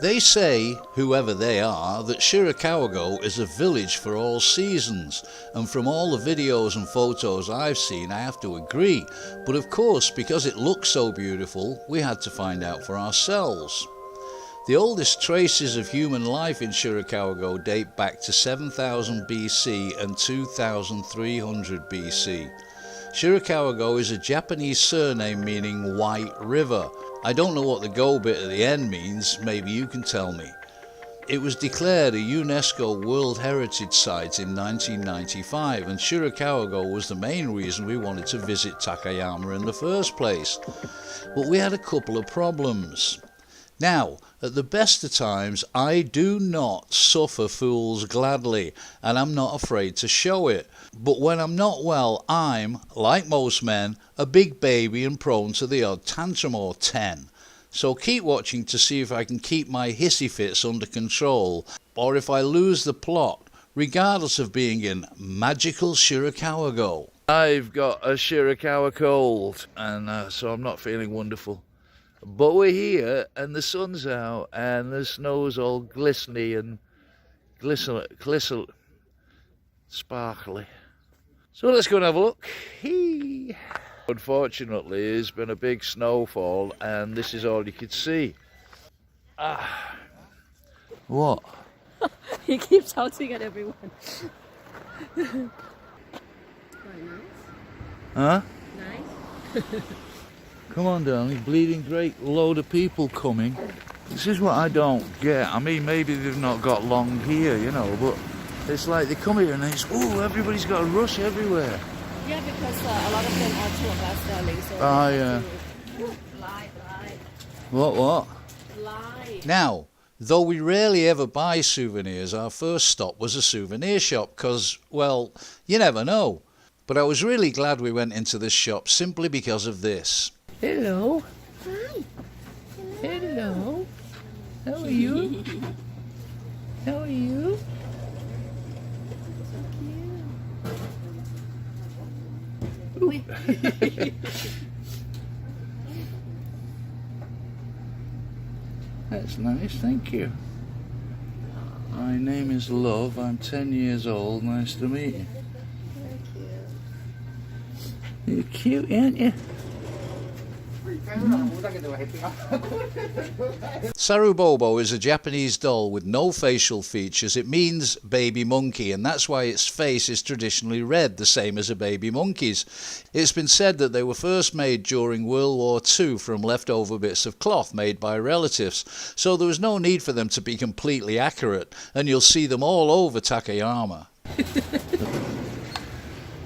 They say, whoever they are, that Shirakawa-go is a village for all seasons, and from all the videos and photos I've seen I have to agree, but of course because it looks so beautiful we had to find out for ourselves. The oldest traces of human life in Shirakawa-go date back to 7000 BC and 2300 BC. Shirakawa-go is a Japanese surname meaning White River. I don't know what the go bit at the end means, maybe you can tell me. It was declared a UNESCO World Heritage Site in 1995, and Shirakawa-go was the main reason we wanted to visit Takayama in the first place. But we had a couple of problems. Now, at the best of times, I do not suffer fools gladly, and I'm not afraid to show it. But when I'm not well, I'm, like most men, a big baby and prone to the odd tantrum or 10. So keep watching to see if I can keep my hissy fits under control, or if I lose the plot, regardless of being in magical Shirakawa-go. I've got a Shirakawa cold, and so I'm not feeling wonderful. But we're here, and the sun's out, and the snow's all glistening and sparkly. So let's go and have a look. Hee. Unfortunately, there's been a big snowfall, and this is all you could see. Ah. What? He keeps shouting at everyone. Quite nice. Huh? Nice. Come on, darling, bleeding great load of people coming. This is what I don't get. I mean, maybe they've not got long here, you know, but it's like they come here and it's, ooh, everybody's got a rush everywhere. Yeah, because a lot of them are tour bus, darling. So Yeah. Fly. What? Fly. Now, though we rarely ever buy souvenirs, our first stop was a souvenir shop because, well, you never know. But I was really glad we went into this shop simply because of this. Hello. Hi. Hello. How are you? How are you? So cute. That's nice, thank you. My name is Love, I'm 10 years old, nice to meet you. You're cute, aren't you? Sarubobo is a Japanese doll with no facial features. It means baby monkey, and that's why its face is traditionally red, the same as a baby monkey's. It's been said that they were first made during World War II from leftover bits of cloth made by relatives, so there was no need for them to be completely accurate, and you'll see them all over Takayama.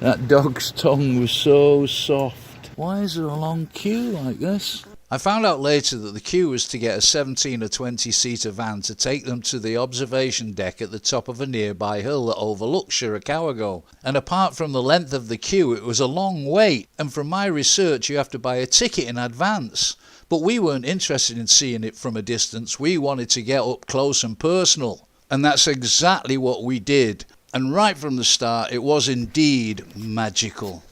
That dog's tongue was so soft. Why is there a long queue like this? I found out later that the queue was to get a 17 or 20 seater van to take them to the observation deck at the top of a nearby hill that overlooks Shirakawa-go. And apart from the length of the queue, it was a long wait, and from my research you have to buy a ticket in advance. But we weren't interested in seeing it from a distance, we wanted to get up close and personal. And that's exactly what we did. And right from the start, it was indeed magical.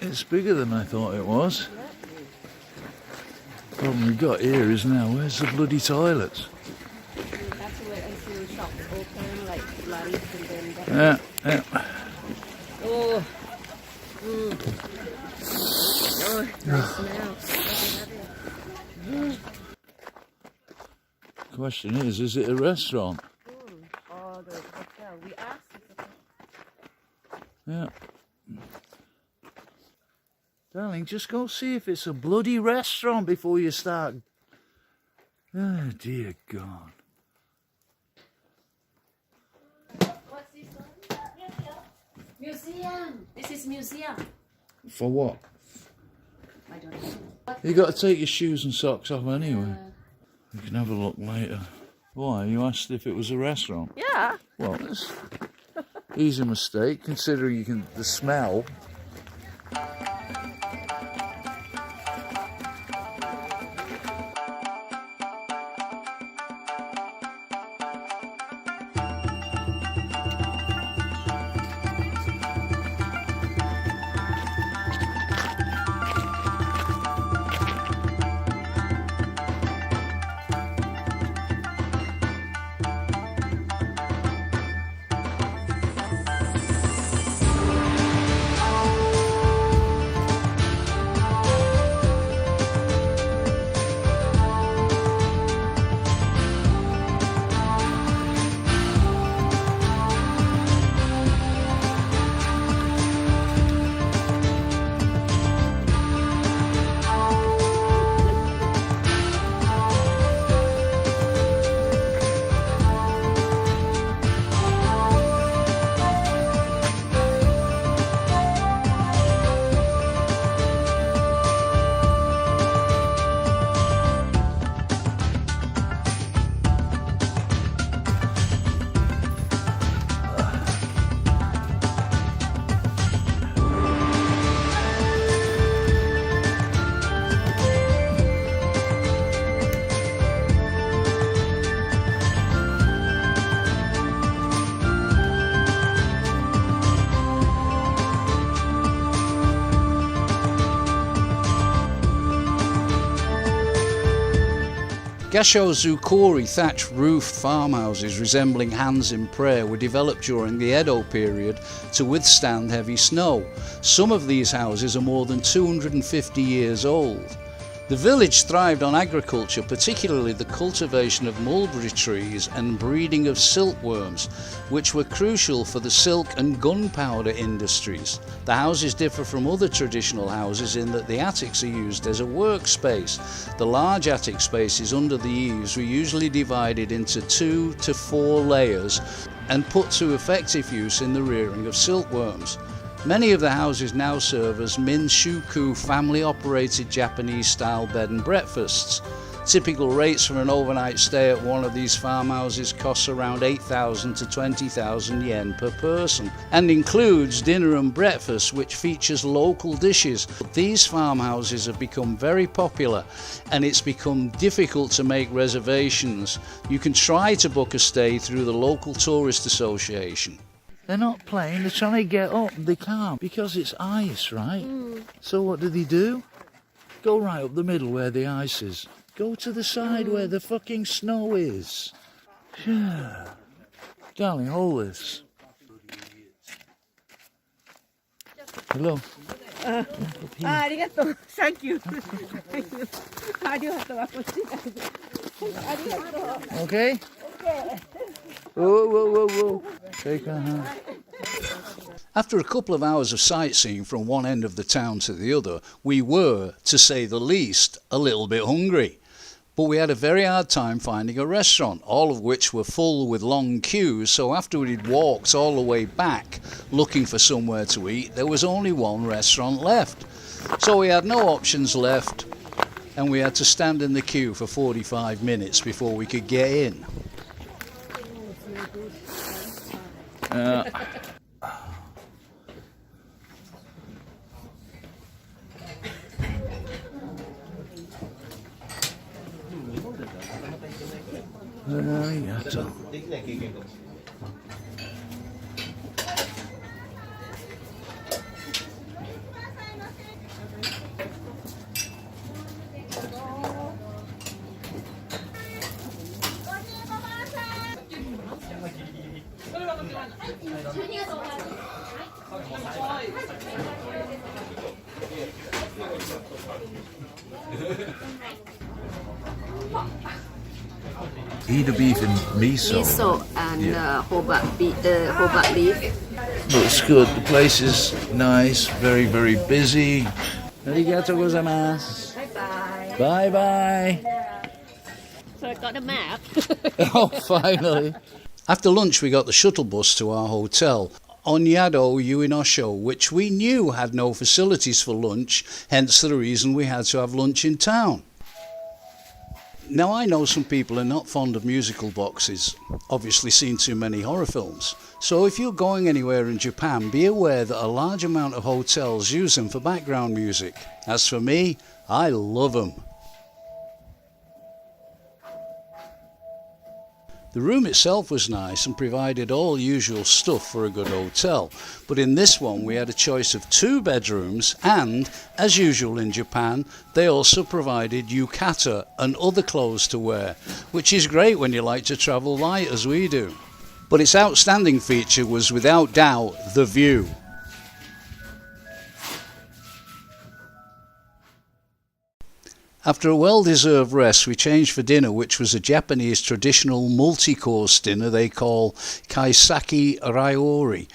It's bigger than I thought it was. Problem we got here is now, where's the bloody toilets? You have to wait until shops open, like lunch, and then. Yeah, yeah. Oh. Oh, nice smell. Question is it a restaurant? Oh, the hotel. We asked. Yeah. Darling, just go see if it's a bloody restaurant before you start. Oh, dear God. What's this one? Museum. This is museum. For what? I don't know. You got to take your shoes and socks off anyway. You can have a look later. Why? You asked if it was a restaurant? Yeah. Well, that's easy mistake, considering the smell. Gasho-zukuri thatched roofed farmhouses resembling hands in prayer were developed during the Edo period to withstand heavy snow. Some of these houses are more than 250 years old. The village thrived on agriculture, particularly the cultivation of mulberry trees and breeding of silkworms, which were crucial for the silk and gunpowder industries. The houses differ from other traditional houses in that the attics are used as a workspace. The large attic spaces under the eaves were usually divided into 2 to 4 layers and put to effective use in the rearing of silkworms. Many of the houses now serve as minshuku family-operated Japanese-style bed and breakfasts. Typical rates for an overnight stay at one of these farmhouses costs around 8,000 to 20,000 yen per person and includes dinner and breakfast, which features local dishes. These farmhouses have become very popular and it's become difficult to make reservations. You can try to book a stay through the local tourist association. They're not playing, they're trying to get up, they can't because it's ice, right? So what do? Go right up the middle where the ice is. Go to the side where the fucking snow is. Yeah. Darling, hold this. Hello. Arigato. Thank you. Thank you. Arigato. Okay? Okay. Whoa. Take a hand. After a couple of hours of sightseeing from one end of the town to the other, we were, to say the least, a little bit hungry. But we had a very hard time finding a restaurant, all of which were full with long queues, so after we'd walked all the way back looking for somewhere to eat, there was only one restaurant left. So we had no options left, and we had to stand in the queue for 45 minutes before we could get in. Either beef and miso. Miso and hobat leaf. Looks good. The place is nice. Very, very busy. Arigatou gozaimasu. Bye-bye. Bye bye. So I got a map. Oh, finally. After lunch, we got the shuttle bus to our hotel, Onyado Uinosho, which we knew had no facilities for lunch, hence the reason we had to have lunch in town. Now, I know some people are not fond of musical boxes, obviously seen too many horror films. So if you're going anywhere in Japan, be aware that a large amount of hotels use them for background music. As for me, I love them. The room itself was nice and provided all usual stuff for a good hotel, but in this one we had a choice of 2 bedrooms and, as usual in Japan, they also provided yukata and other clothes to wear, which is great when you like to travel light as we do. But its outstanding feature was without doubt the view. After a well-deserved rest, we changed for dinner, which was a Japanese traditional multi-course dinner they call kaiseki ryori,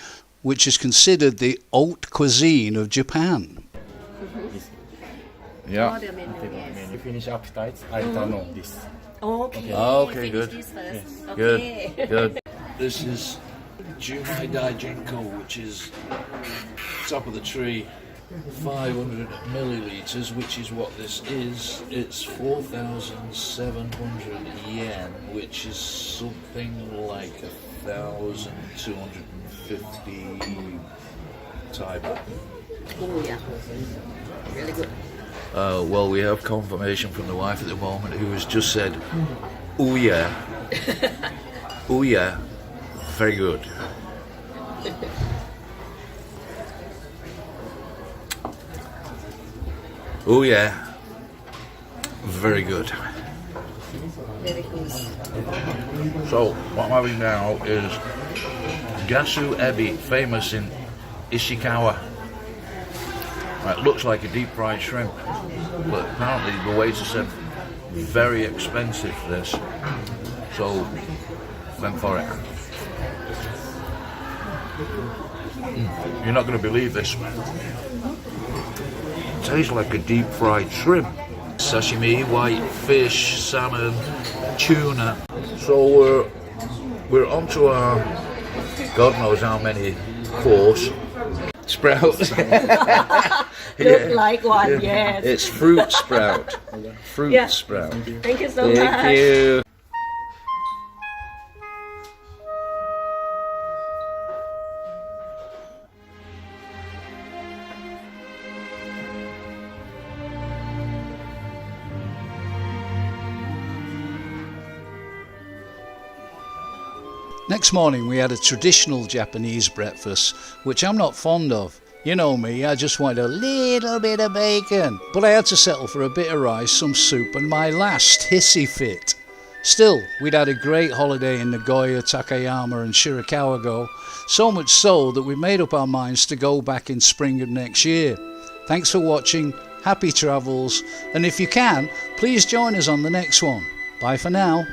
which is considered the haute cuisine of Japan. Yeah. Yes. You finish appetites, I turn on this. Okay. Okay, Finish good. this first. Good, Okay. good. This is Jumai Daijinko, which is top of the tree. 500 millilitres, which is what this is. It's 4,700 yen, which is something like 1,250 Thai baht. Oh yeah. Really good. Well, we have confirmation from the wife at the moment, who has just said, "Oh yeah, oh yeah, very good." Oh yeah, very good. Very good. So what I'm having now is gasu ebi, famous in Ishikawa. It looks like a deep fried shrimp, but apparently the waiter said very expensive this. So went for it. You're not going to believe this. Tastes like a deep fried shrimp. Sashimi, white fish, salmon, tuna. So we're on to our God knows how many course. Sprouts. Look like one, yes. It's fruit sprout. Fruit Yeah. sprout. Thank you so much. Thank you. Next morning we had a traditional Japanese breakfast, which I'm not fond of. You know me, I just wanted a little bit of bacon. But I had to settle for a bit of rice, some soup and my last hissy fit. Still, we'd had a great holiday in Nagoya, Takayama and Shirakawa-go, so much so that we made up our minds to go back in spring of next year. Thanks for watching, happy travels, and if you can, please join us on the next one. Bye for now.